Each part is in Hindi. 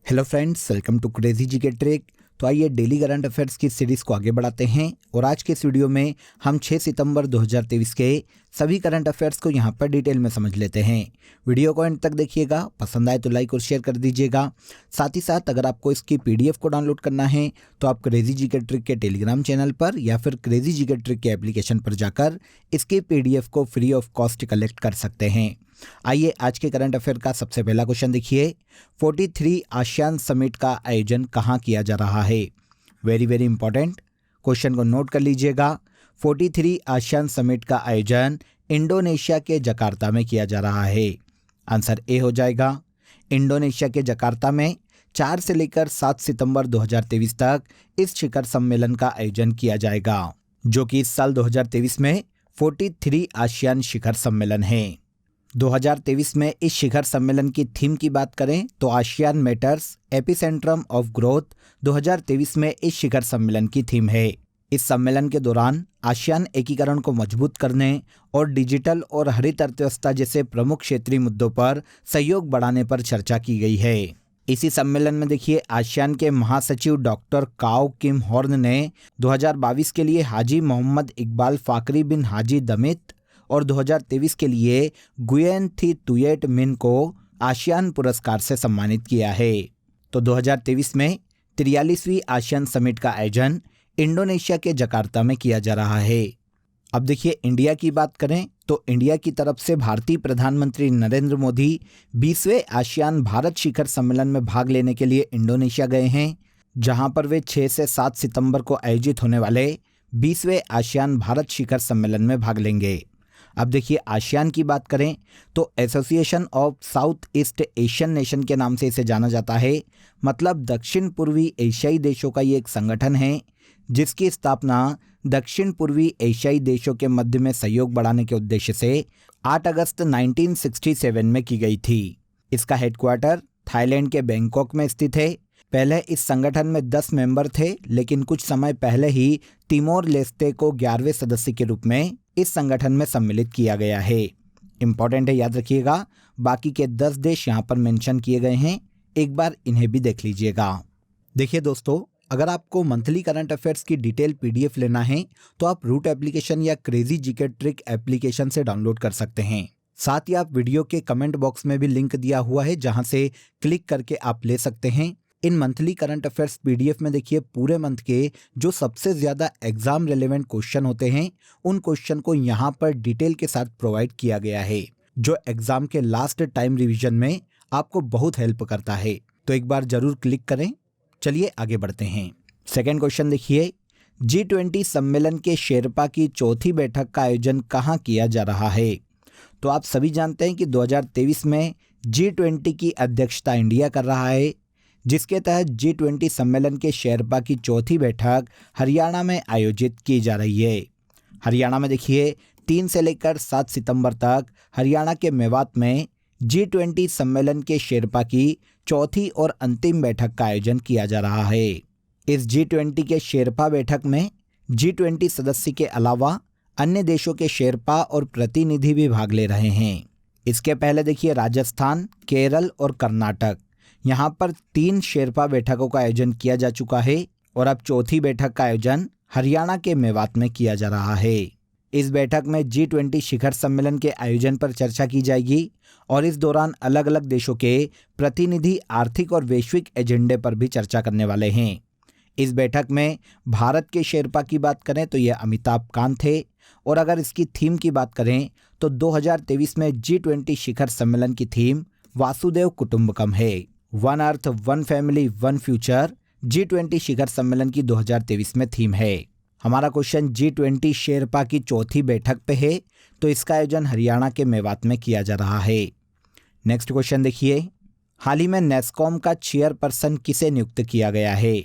Hello friends, welcome to crazy G K trick. तो आइए डेली करंट अफेयर्स की सीरीज को आगे बढ़ाते हैं और आज के इस वीडियो में हम 6 सितंबर 2023 के सभी करंट अफेयर्स को यहां पर डिटेल में समझ लेते हैं। वीडियो को एंड तक देखिएगा, पसंद आए तो लाइक और शेयर कर दीजिएगा। साथ ही साथ अगर आपको इसकी पीडीएफ को डाउनलोड करना है तो आप क्रेजी जी के ट्रिक के टेलीग्राम चैनल पर या फिर क्रेजी जी के ट्रिक के एप्लीकेशन पर जाकर इसकी पीडीएफ को फ्री ऑफ कॉस्ट कलेक्ट कर सकते हैं। आइए आज के करंट अफेयर का सबसे पहला क्वेश्चन देखिए। 43 आसियान समिट का आयोजन कहाँ किया जा रहा है? वेरी वेरी इंपॉर्टेंट, क्वेश्चन को नोट कर लीजिएगा। 43 आसियान समिट का आयोजन इंडोनेशिया के जकार्ता में किया जा रहा है। आंसर ए हो जाएगा। इंडोनेशिया के जकार्ता में 4 से लेकर 7 सितंबर 2023 तक इस शिखर सम्मेलन का आयोजन किया जाएगा, जो कि इस साल 2023 में 43 आसियान शिखर सम्मेलन है। 2023 में इस शिखर सम्मेलन की थीम की बात करें तो आसियान मैटर्स एपिसेंट्रम ऑफ ग्रोथ 2023 में इस शिखर सम्मेलन की थीम है। इस सम्मेलन के दौरान आसियान एकीकरण को मजबूत करने और डिजिटल और हरित अर्थव्यवस्था जैसे प्रमुख क्षेत्रीय मुद्दों पर सहयोग बढ़ाने पर चर्चा की गई है। इसी सम्मेलन में देखिए, आसियान के महासचिव डॉक्टर काओ किम हॉर्न ने 2022 के लिए हाजी मोहम्मद इकबाल फाकरी बिन हाजी दमित और 2023 के लिए गुयेन थी तुएट मिन को आसियान पुरस्कार से सम्मानित किया है। तो 2023 में 43वीं आसियान समिट का आयोजन इंडोनेशिया के जकार्ता में किया जा रहा है। अब देखिए, इंडिया की बात करें तो इंडिया की तरफ से भारतीय प्रधानमंत्री नरेंद्र मोदी 20वें आसियान भारत शिखर सम्मेलन में भाग लेने के लिए इंडोनेशिया गए हैं, जहां पर वे 6 से 7 सितंबर को आयोजित होने वाले 20वें आसियान भारत शिखर सम्मेलन में भाग लेंगे। अब देखिए, आसियान की बात करें तो association of south east Asian nation के नाम से इसे जाना जाता है। मतलब दक्षिण पूर्वी एशियाई देशों का ये एक संगठन है जिसकी स्थापना दक्षिण पूर्वी एशियाई देशों के मध्य में सहयोग बढ़ाने के उद्देश्य से 8 अगस्त 1967 में की गई थी। इसका हेडक्वार्टर थाईलैंड के बैंकॉक में स्थित है। पहले इस संगठन में 10 मेंबर थे, लेकिन कुछ समय पहले ही तिमोर लेस्ते को 11वें सदस्य के रूप में इस संगठन में सम्मिलित किया गया है। इंपॉर्टेंट है, याद रखिएगा। बाकी के 10 देश यहाँ पर मेंशन किए गए हैं, एक बार इन्हें भी देख लीजिएगा। देखिए दोस्तों, अगर आपको मंथली करंट अफेयर्स की डिटेल पीडीएफ लेना है तो आप रूट एप्लीकेशन या क्रेजी जीके ट्रिक एप्लीकेशन से डाउनलोड कर सकते हैं। साथ ही आप वीडियो के कमेंट बॉक्स में भी लिंक दिया हुआ है, जहां से क्लिक करके आप ले सकते हैं। इन मंथली करंट अफेयर्स पीडीएफ में देखिए, पूरे मंथ के जो सबसे ज़्यादा एग्जाम रिलेवेंट क्वेश्चन होते हैं उन क्वेश्चन को यहाँ पर डिटेल के साथ प्रोवाइड किया गया है, जो एग्जाम के लास्ट टाइम रिवीजन में आपको बहुत हेल्प करता है। तो एक बार जरूर क्लिक करें। चलिए आगे बढ़ते हैं। सेकेंड क्वेश्चन देखिए, G20 सम्मेलन के शेरपा की चौथी बैठक का आयोजन कहाँ किया जा रहा है? तो आप सभी जानते हैं कि 2023 में G20 की अध्यक्षता इंडिया कर रहा है, जिसके तहत G20 सम्मेलन के शेरपा की चौथी बैठक हरियाणा में आयोजित की जा रही है। हरियाणा में देखिए, 3 से लेकर 7 सितंबर तक हरियाणा के मेवात में G20 सम्मेलन के शेरपा की चौथी और अंतिम बैठक का आयोजन किया जा रहा है। इस G20 के शेरपा बैठक में G20 सदस्य के अलावा अन्य देशों के शेरपा और प्रतिनिधि भी भाग ले रहे हैं। इसके पहले देखिए, राजस्थान, केरल और कर्नाटक, यहाँ पर 3 शेरपा बैठकों का आयोजन किया जा चुका है और अब चौथी बैठक का आयोजन हरियाणा के मेवात में किया जा रहा है। इस बैठक में G20 शिखर सम्मेलन के आयोजन पर चर्चा की जाएगी और इस दौरान अलग अलग देशों के प्रतिनिधि आर्थिक और वैश्विक एजेंडे पर भी चर्चा करने वाले हैं। इस बैठक में भारत के शेरपा की बात करें तो यह अमिताभ कांत थे और अगर इसकी थीम की बात करें तो 2023 में G20 शिखर सम्मेलन की थीम वासुदेव कुटुंबकम है। One earth, one family, one future G20 शिखर सम्मेलन की 2023 में थीम है। हमारा क्वेश्चन G20 शेरपा की चौथी बैठक पे है, तो इसका आयोजन हरियाणा के मेवात में किया जा रहा है। नेक्स्ट क्वेश्चन देखिए, हाल ही में नेस्कॉम का चेयरपर्सन किसे नियुक्त किया गया है?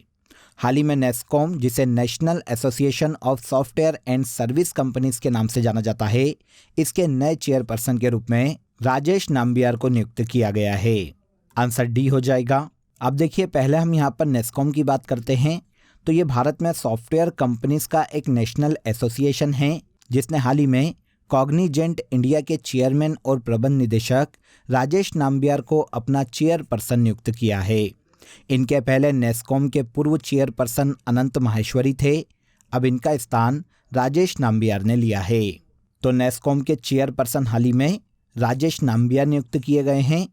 हाल ही में नेस्कॉम, जिसे national association of software and service companies के नाम से जाना जाता है, इसके नए चेयरपर्सन के रूप में राजेश नाम्बियार को नियुक्त किया गया है। आंसर डी हो जाएगा। अब देखिए, पहले हम यहाँ पर नेस्कॉम की बात करते हैं तो ये भारत में सॉफ्टवेयर कंपनीज का एक नेशनल एसोसिएशन है, जिसने हाल ही में कॉग्निजेंट इंडिया के चेयरमैन और प्रबंध निदेशक राजेश नाम्बियार को अपना चेयरपर्सन नियुक्त किया है। इनके पहले नेस्कॉम के पूर्व चेयरपर्सन अनंत माहेश्वरी थे। अब इनका स्थान राजेश नाम्बियार ने लिया है। तो नेस्कॉम के चेयरपर्सन हाल ही में राजेश नाम्बियार नियुक्त किए गए हैं।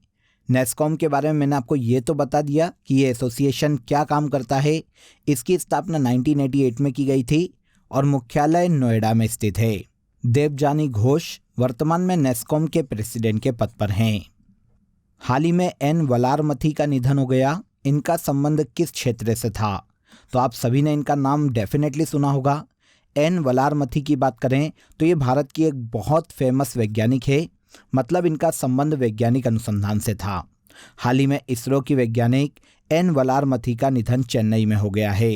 नेस्कॉम के बारे में मैंने आपको ये तो बता दिया कि ये एसोसिएशन क्या काम करता है। इसकी स्थापना 1988 में की गई थी और मुख्यालय नोएडा में स्थित है। देवजानी घोष वर्तमान में नेस्कॉम के प्रेसिडेंट के पद पर हैं। हाल ही में एन वलारमथी का निधन हो गया। इनका संबंध किस क्षेत्र से था? तो आप सभी ने इनका नाम डेफिनेटली सुना होगा। एन वलारमथी की बात करें तो ये भारत की एक बहुत फेमस वैज्ञानिक है, मतलब इनका संबंध वैज्ञानिक अनुसंधान से था। हाल ही में इसरो की वैज्ञानिक एन वलारमथी का निधन चेन्नई में हो गया है।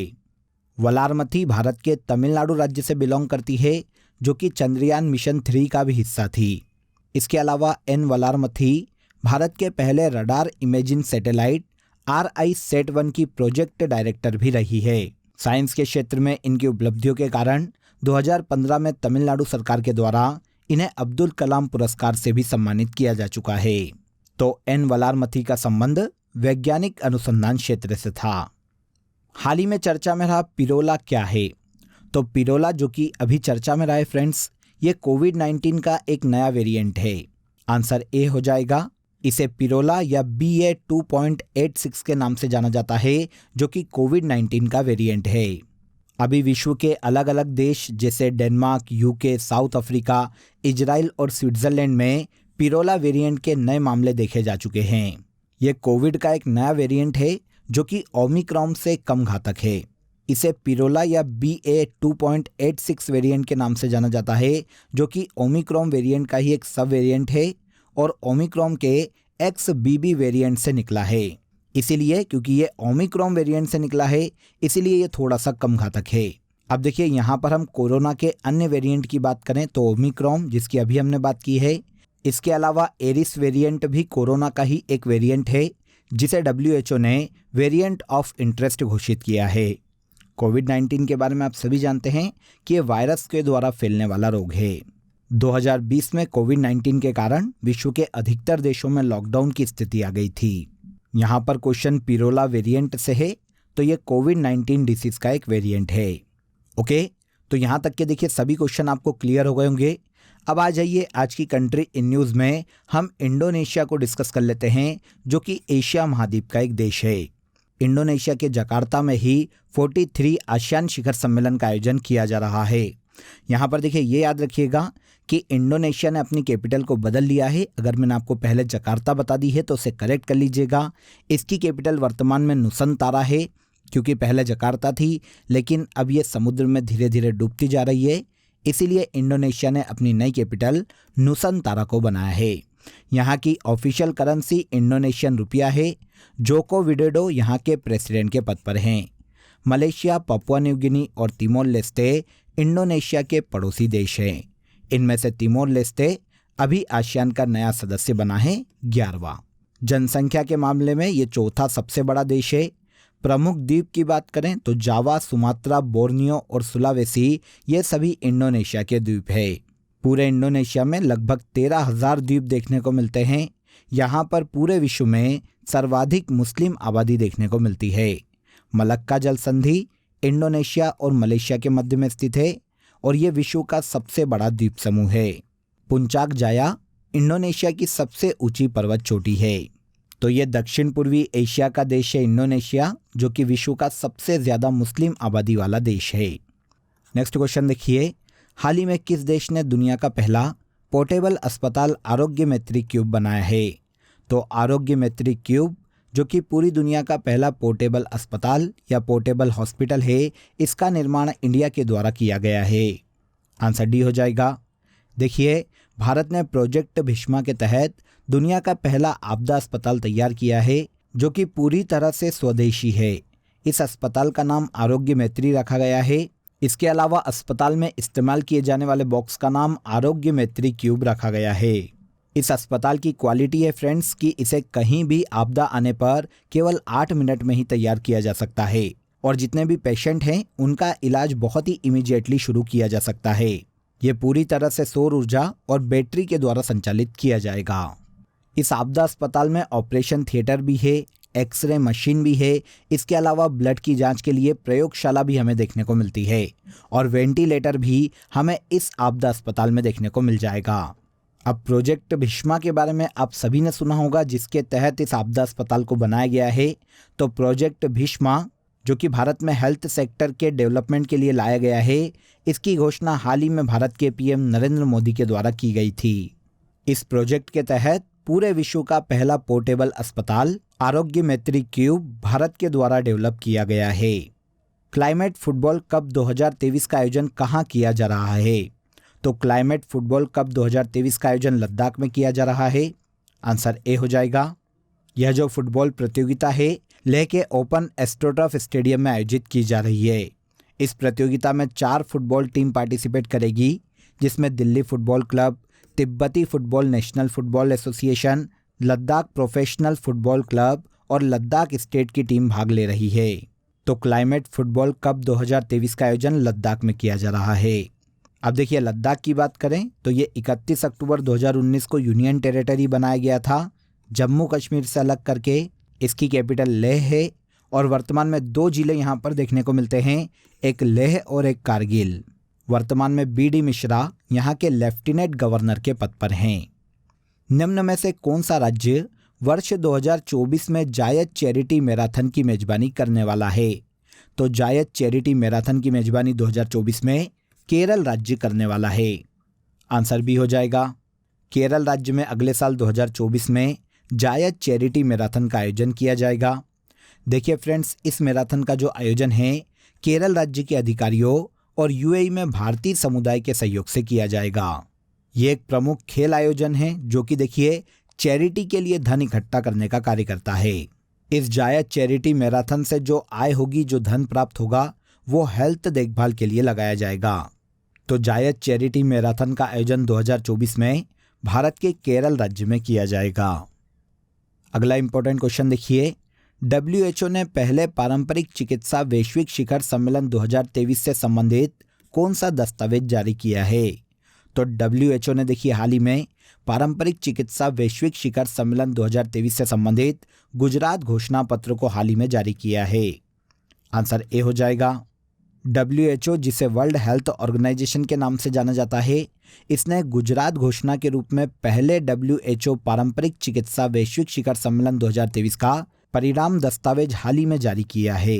वलारमथी भारत के तमिलनाडु राज्य से बिलोंग करती है, जो कि चंद्रयान मिशन 3 का भी हिस्सा थी। इसके अलावा एन वलारमथी भारत के पहले रडार इमेजिंग सैटेलाइट RISAT-1 की प्रोजेक्ट डायरेक्टर भी रही है। साइंस के क्षेत्र में इनकी उपलब्धियों के कारण 2015 में तमिलनाडु सरकार के द्वारा इन्हें अब्दुल कलाम पुरस्कार से भी सम्मानित किया जा चुका है। तो एन वलारमथी का संबंध वैज्ञानिक अनुसंधान क्षेत्र से था। हाल ही में चर्चा में रहा पिरोला क्या है? तो पिरोला जो कि अभी चर्चा में रहा है फ्रेंड्स, ये कोविड-19 का एक नया वेरिएंट है। आंसर ए हो जाएगा। इसे पिरोला या BA.2.86 के नाम से जाना जाता है, जो कि कोविड-19 का वेरिएंट है। अभी विश्व के अलग अलग देश जैसे Denmark, UK, south Africa, Israel और स्विट्जरलैंड में पिरोला वेरिएंट के नए मामले देखे जा चुके हैं। ये कोविड का एक नया वेरिएंट है जो कि ओमिक्रॉन से कम घातक है। इसे पिरोला या BA.2.86 वेरिएंट के नाम से जाना जाता है, जो कि ओमिक्रॉन वेरिएंट का ही एक सब वेरिएंट है और ओमिक्रॉन के XBB वेरिएंट से निकला है। इसीलिए क्योंकि ये ओमिक्रॉन वेरिएंट से निकला है, इसीलिए ये थोड़ा सा कम घातक है। अब देखिए यहाँ पर हम कोरोना के अन्य वेरिएंट की बात करें तो ओमिक्रॉन, जिसकी अभी हमने बात की है। इसके अलावा एरिस वेरिएंट भी कोरोना का ही एक वेरिएंट है, जिसे WHO ने वेरिएंट ऑफ इंटरेस्ट घोषित किया है। कोविड-19 के बारे में आप सभी जानते हैं कि ये वायरस के द्वारा फैलने वाला रोग है। 2020 में कोविड-19 के कारण विश्व के अधिकतर देशों में लॉकडाउन की स्थिति आ गई थी। यहाँ पर क्वेश्चन पिरोला वेरिएंट से है, तो ये कोविड-19 डिसीज का एक वेरिएंट है। ओके, तो यहाँ तक के देखिए सभी क्वेश्चन आपको क्लियर हो गए होंगे। अब आ जाइए आज की कंट्री इन न्यूज़ में हम इंडोनेशिया को डिस्कस कर लेते हैं, जो कि एशिया महाद्वीप का एक देश है। इंडोनेशिया के जकार्ता में ही 43 आसियान शिखर सम्मेलन का आयोजन किया जा रहा है। यहाँ पर देखिए ये याद रखिएगा कि इंडोनेशिया ने अपनी कैपिटल को बदल लिया है। अगर मैंने आपको पहले जकार्ता बता दी है तो उसे करेक्ट कर लीजिएगा। इसकी कैपिटल वर्तमान में नुसंतारा है, क्योंकि पहले जकार्ता थी, लेकिन अब ये समुद्र में धीरे धीरे डूबती जा रही है। इसीलिए इंडोनेशिया ने अपनी नई कैपिटल नुसंतारा को बनाया है। यहाँ की ऑफिशियल करेंसी इंडोनेशियन रुपया है। जोको विडोडो यहाँ के प्रेसिडेंट के पद पर हैं। मलेशिया, पपुआ न्यू गिनी और तिमोर लेस्टे इंडोनेशिया के पड़ोसी देश हैं। इनमें से तिमोर लेस्टे अभी आसियान का नया सदस्य बना है, 11वां। जनसंख्या के मामले में ये चौथा सबसे बड़ा देश है। प्रमुख द्वीप की बात करें तो जावा, सुमात्रा, बोर्नियो और सुलावेसी ये सभी इंडोनेशिया के द्वीप है। पूरे इंडोनेशिया में लगभग 13,000 द्वीप देखने को मिलते हैं। यहाँ पर पूरे विश्व में सर्वाधिक मुस्लिम आबादी देखने को मिलती है। मलक्का जल संधि इंडोनेशिया और मलेशिया के मध्य में स्थित है और ये विश्व का सबसे बड़ा द्वीप समूह है। पुंचाक जाया इंडोनेशिया की सबसे ऊंची पर्वत चोटी है। तो ये दक्षिण पूर्वी एशिया का देश है इंडोनेशिया, जो कि विश्व का सबसे ज़्यादा मुस्लिम आबादी वाला देश है। नेक्स्ट क्वेश्चन देखिए, हाल ही में किस देश ने दुनिया का पहला पोर्टेबल अस्पताल आरोग्य मैत्री क्यूब बनाया है? तो आरोग्य मैत्री क्यूब, जो कि पूरी दुनिया का पहला पोर्टेबल अस्पताल या पोर्टेबल हॉस्पिटल है, इसका निर्माण इंडिया के द्वारा किया गया है। आंसर डी हो जाएगा। देखिए, भारत ने प्रोजेक्ट भीष्मा के तहत दुनिया का पहला आपदा अस्पताल तैयार किया है, जो कि पूरी तरह से स्वदेशी है। इस अस्पताल का नाम आरोग्य मैत्री रखा गया है। इसके अलावा अस्पताल में इस्तेमाल किए जाने वाले बॉक्स का नाम आरोग्य मैत्री क्यूब रखा गया है। इस अस्पताल की क्वालिटी है फ्रेंड्स कि इसे कहीं भी आपदा आने पर केवल 8 मिनट में ही तैयार किया जा सकता है और जितने भी पेशेंट हैं उनका इलाज बहुत ही इमीडिएटली शुरू किया जा सकता है। ये पूरी तरह से सौर ऊर्जा और बैटरी के द्वारा संचालित किया जाएगा। इस आपदा अस्पताल में ऑपरेशन थिएटर भी है, एक्सरे मशीन भी है। इसके अलावा ब्लड की जांच के लिए प्रयोगशाला भी हमें देखने को मिलती है और वेंटिलेटर भी हमें इस आपदा अस्पताल में देखने को मिल जाएगा। अब प्रोजेक्ट भीष्मा के बारे में आप सभी ने सुना होगा, जिसके तहत इस आपदा अस्पताल को बनाया गया है। तो प्रोजेक्ट भीष्मा जो कि भारत में हेल्थ सेक्टर के डेवलपमेंट के लिए लाया गया है, इसकी घोषणा हाल ही में भारत के पीएम नरेंद्र मोदी के द्वारा की गई थी। इस प्रोजेक्ट के तहत पूरे विश्व का पहला पोर्टेबल अस्पताल आरोग्य मैत्री क्यूब भारत के द्वारा डेवलप किया गया है। क्लाइमेट फुटबॉल कप 2023 का आयोजन कहाँ किया जा रहा है? तो क्लाइमेट फुटबॉल कप 2023 का आयोजन लद्दाख में किया जा रहा है। आंसर ए हो जाएगा। यह जो फुटबॉल प्रतियोगिता है लेह के ओपन एस्ट्रोटर्फ स्टेडियम में आयोजित की जा रही है। इस प्रतियोगिता में 4 फुटबॉल टीम पार्टिसिपेट करेगी, जिसमें दिल्ली फुटबॉल क्लब, तिब्बती football national football association, Ladakh professional football club और लद्दाख स्टेट की टीम भाग ले रही है। तो क्लाइमेट फुटबॉल कप 2023 का आयोजन लद्दाख में किया जा रहा है। अब देखिए, लद्दाख की बात करें तो ये 31 अक्टूबर 2019 को यूनियन टेरिटरी बनाया गया था, जम्मू कश्मीर से अलग करके। इसकी कैपिटल लेह है और वर्तमान में 2 जिले यहाँ पर देखने को मिलते हैं, एक लेह और एक कारगिल। वर्तमान में BD मिश्रा यहाँ के लेफ्टिनेंट गवर्नर के पद पर हैं। निम्न में से कौन सा राज्य वर्ष 2024 में जायद चैरिटी मैराथन की मेजबानी करने वाला है? तो जायद चैरिटी मैराथन की मेजबानी 2024 में केरल राज्य करने वाला है। आंसर बी हो जाएगा। केरल राज्य में अगले साल 2024 में जायद चैरिटी मैराथन का आयोजन किया जाएगा। देखिए फ्रेंड्स, इस मैराथन का जो आयोजन है केरल राज्य के अधिकारियों और UAE में भारतीय समुदाय के सहयोग से किया जाएगा। ये एक प्रमुख खेल आयोजन है जो कि देखिए चैरिटी के लिए धन इकट्ठा करने का कार्य करता है। इस जायद चैरिटी मैराथन से जो आय होगी, जो धन प्राप्त होगा, वो हेल्थ देखभाल के लिए लगाया जाएगा। तो जायद चैरिटी मैराथन का आयोजन 2024 में भारत के केरल राज्य में किया जाएगा। अगला इंपॉर्टेंट क्वेश्चन देखिए, WHO ने पहले पारंपरिक चिकित्सा वैश्विक शिखर सम्मेलन 2023 से संबंधित कौन सा दस्तावेज जारी किया है? तो WHO ने देखिए हाल ही में पारंपरिक चिकित्सा वैश्विक शिखर सम्मेलन 2023 से संबंधित गुजरात घोषणा पत्र को हाल ही में जारी किया है। आंसर ए हो जाएगा। WHO, जिसे वर्ल्ड हेल्थ ऑर्गेनाइजेशन के नाम से जाना जाता है, इसने गुजरात घोषणा के रूप में पहले WHO पारंपरिक चिकित्सा वैश्विक शिखर सम्मेलन 2023 का परिणाम दस्तावेज हाल ही में जारी किया है।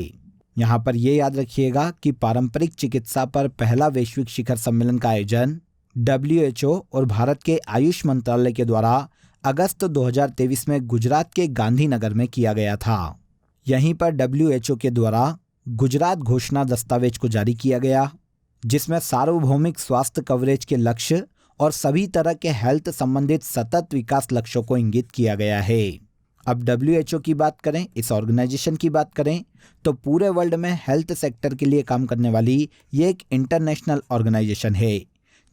यहाँ पर यह याद रखिएगा कि पारंपरिक चिकित्सा पर पहला वैश्विक शिखर सम्मेलन का आयोजन WHO और भारत के आयुष मंत्रालय के द्वारा अगस्त 2023 में गुजरात के गांधीनगर में किया गया था। यहीं पर WHO के द्वारा गुजरात घोषणा दस्तावेज को जारी किया गया, जिसमें सार्वभौमिक स्वास्थ्य कवरेज के लक्ष्य और सभी तरह के हेल्थ संबंधित सतत विकास लक्ष्यों को इंगित किया गया है। अब WHO की बात करें, इस ऑर्गेनाइजेशन की बात करें, तो पूरे वर्ल्ड में हेल्थ सेक्टर के लिए काम करने वाली ये एक इंटरनेशनल ऑर्गेनाइजेशन है,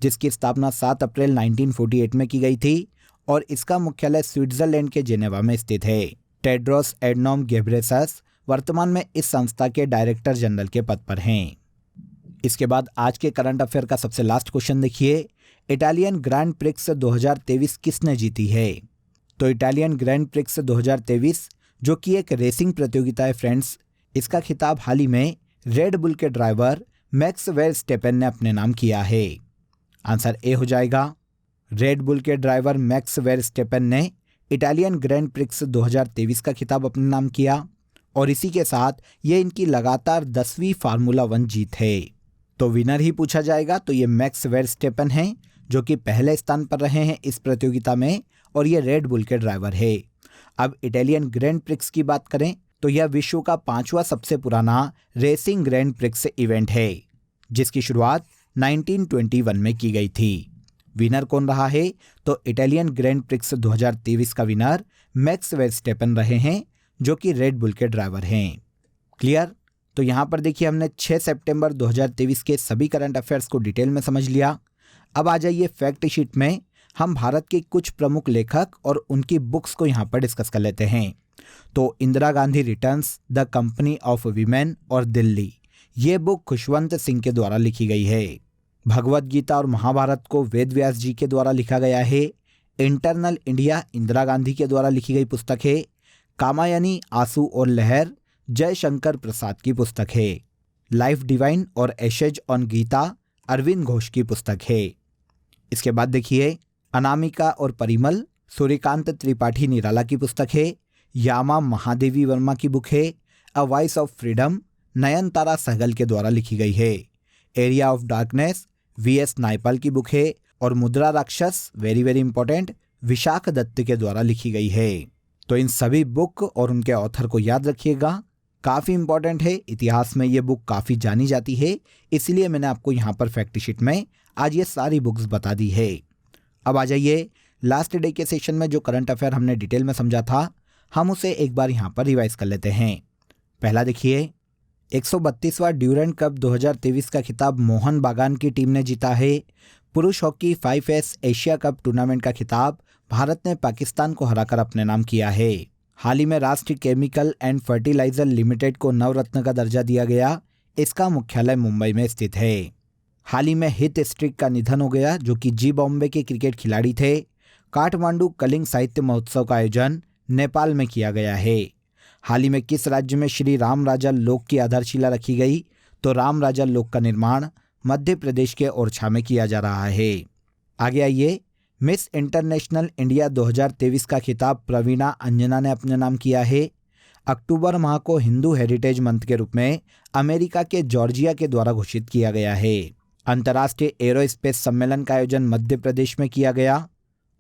जिसकी स्थापना 7 अप्रैल 1948 में की गई थी और इसका मुख्यालय स्विट्जरलैंड के जेनेवा में स्थित है। टेड्रोस एडनॉम घेब्रेयेसस वर्तमान में इस संस्था के डायरेक्टर जनरल के पद पर हैं। इसके बाद आज के करंट अफेयर का सबसे लास्ट क्वेश्चन देखिए, इटालियन ग्रैंड प्रिक्स 2023 किसने जीती है? तो इटालियन ग्रैंड प्रिक्स 2023 जो कि एक रेसिंग प्रतियोगिता है फ्रेंड्स, इसका खिताब हाल ही में रेड बुल के ड्राइवर मैक्स वर्स्टेपेन ने अपने नाम किया है। आंसर ए हो जाएगा। रेड बुल के ड्राइवर मैक्स वर्स्टेपेन ने इटालियन ग्रैंड प्रिक्स 2023 का खिताब अपने नाम किया और इसी के साथ ये इनकी लगातार 10वीं फार्मूला 1 जीत है। तो विनर ही पूछा जाएगा तो ये मैक्स वर्स्टेपेन हैं, जो कि पहले स्थान पर रहे हैं इस प्रतियोगिता में और ये रेड बुल के ड्राइवर है। अब इटालियन ग्रैंड प्रिक्स की बात करें तो यह विश्व का 5वां सबसे पुराना रेसिंग ग्रैंड प्रिक्स इवेंट है, जिसकी शुरुआत 1921 में की गई थी। विनर कौन रहा है? तो इटालियन ग्रैंड प्रिक्स 2023 का विनर मैक्स वर्स्टेपेन रहे हैं, जो कि रेड बुल के ड्राइवर हैं। क्लियर? तो यहाँ पर देखिए हमने 6 सितंबर 2023 के सभी करंट अफेयर्स को डिटेल में समझ लिया। अब आ जाइए फैक्ट शीट में, हम भारत के कुछ प्रमुख लेखक और उनकी बुक्स को यहाँ पर डिस्कस कर लेते हैं। तो Indira Gandhi returns, the company of women और दिल्ली, ये बुक खुशवंत सिंह के द्वारा लिखी गई है। भगवत गीता और महाभारत को वेद व्यास जी के द्वारा लिखा गया है। इंटरनल इंडिया इंदिरा गांधी के द्वारा लिखी गई पुस्तक है। कामायनी, आंसू और लहर जयशंकर प्रसाद की पुस्तक है। लाइफ डिवाइन और एशेज ऑन गीता अरविंद घोष की पुस्तक है। इसके बाद देखिए अनामिका और परिमल सूर्यकांत त्रिपाठी निराला की पुस्तक है। यामा महादेवी वर्मा की बुक है। A voice of freedom Nayantara Sahgal के द्वारा लिखी गई है। Area of darkness V S Naipaul की बुक है। और Mudra Rakshasa very very important Vishakh Datta के द्वारा लिखी गई है। तो इन सभी बुक और उनके ऑथर को याद रखिएगा, काफ़ी इंपॉर्टेंट है। इतिहास में ये बुक काफ़ी जानी जाती है, इसलिए मैंने आपको यहाँ पर फैक्ट शीट में आज ये सारी बुक्स बता दी है। अब आ जाइए लास्ट डे के सेशन में जो करंट अफेयर हमने डिटेल में समझा था, हम उसे एक बार यहाँ पर रिवाइज कर लेते हैं। पहला देखिए 132वां ड्यूरेंट कप 2023 का खिताब मोहन बागान की टीम ने जीता है। पुरुष hockey 5S Asia cup tournament का खिताब भारत ने पाकिस्तान को हराकर अपने नाम किया है। हाल ही में राष्ट्रीय केमिकल एंड फर्टिलाइजर लिमिटेड को नवरत्न का दर्जा दिया गया। इसका मुख्यालय मुंबई में स्थित है। हाल ही में हित स्ट्रिक का निधन हो गया, जो कि जी बॉम्बे के क्रिकेट खिलाड़ी थे। काठमांडू कलिंग साहित्य महोत्सव का आयोजन नेपाल में किया गया है। हाल ही में किस राज्य में श्री राम राजा लोक की आधारशिला रखी गई? तो राम राजा लोक का निर्माण मध्य प्रदेश के ओरछा में किया जा रहा है। आगे आइए मिस इंटरनेशनल इंडिया 2023 का खिताब प्रवीणा अंजना ने अपने नाम किया है। अक्टूबर माह को हिंदू हेरिटेज मंथ के रूप में अमेरिका के जॉर्जिया के द्वारा घोषित किया गया है। अंतर्राष्ट्रीय एरोस्पेस सम्मेलन का आयोजन मध्य प्रदेश में किया गया।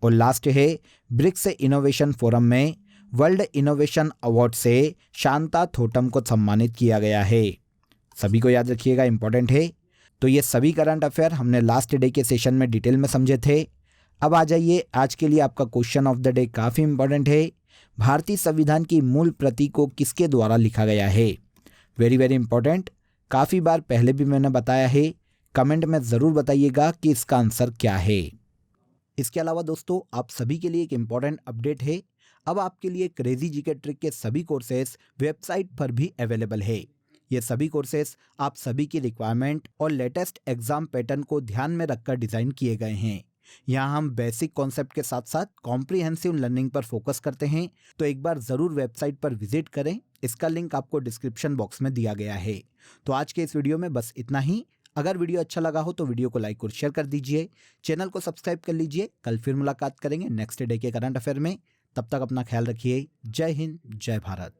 और लास्ट है ब्रिक्स इनोवेशन फोरम में वर्ल्ड इनोवेशन अवार्ड से शांता थोटम को सम्मानित किया गया है। सभी को याद रखिएगा, इंपॉर्टेंट है। तो ये सभी करंट अफेयर हमने लास्ट डे के सेशन में डिटेल में समझे थे। अब आ जाइए आज के लिए आपका क्वेश्चन ऑफ द डे काफ़ी इंपॉर्टेंट है। भारतीय संविधान की मूल प्रति को किसके द्वारा लिखा गया है? वेरी वेरी इंपॉर्टेंट, काफ़ी बार पहले भी मैंने बताया है। कमेंट में ज़रूर बताइएगा कि इसका आंसर क्या है। इसके अलावा दोस्तों आप सभी के लिए एक इम्पॉर्टेंट अपडेट है। अब आपके लिए क्रेजी जीके ट्रिक के सभी कोर्सेस वेबसाइट पर भी अवेलेबल है। ये सभी कोर्सेस आप सभी की रिक्वायरमेंट और लेटेस्ट एग्जाम पैटर्न को ध्यान में रखकर डिज़ाइन किए गए हैं। यहाँ हम बेसिक कॉन्सेप्ट के साथ साथ कॉम्प्रिहेंसिव लर्निंग पर फोकस करते हैं। तो एक बार ज़रूर वेबसाइट पर विजिट करें, इसका लिंक आपको डिस्क्रिप्शन बॉक्स में दिया गया है। तो आज के इस वीडियो में बस इतना ही। अगर वीडियो अच्छा लगा हो तो वीडियो को लाइक और शेयर कर दीजिए, चैनल को सब्सक्राइब कर लीजिए। कल फिर मुलाकात करेंगे नेक्स्ट डे के करंट अफेयर में। तब तक अपना ख्याल रखिए। जय हिंद, जय भारत।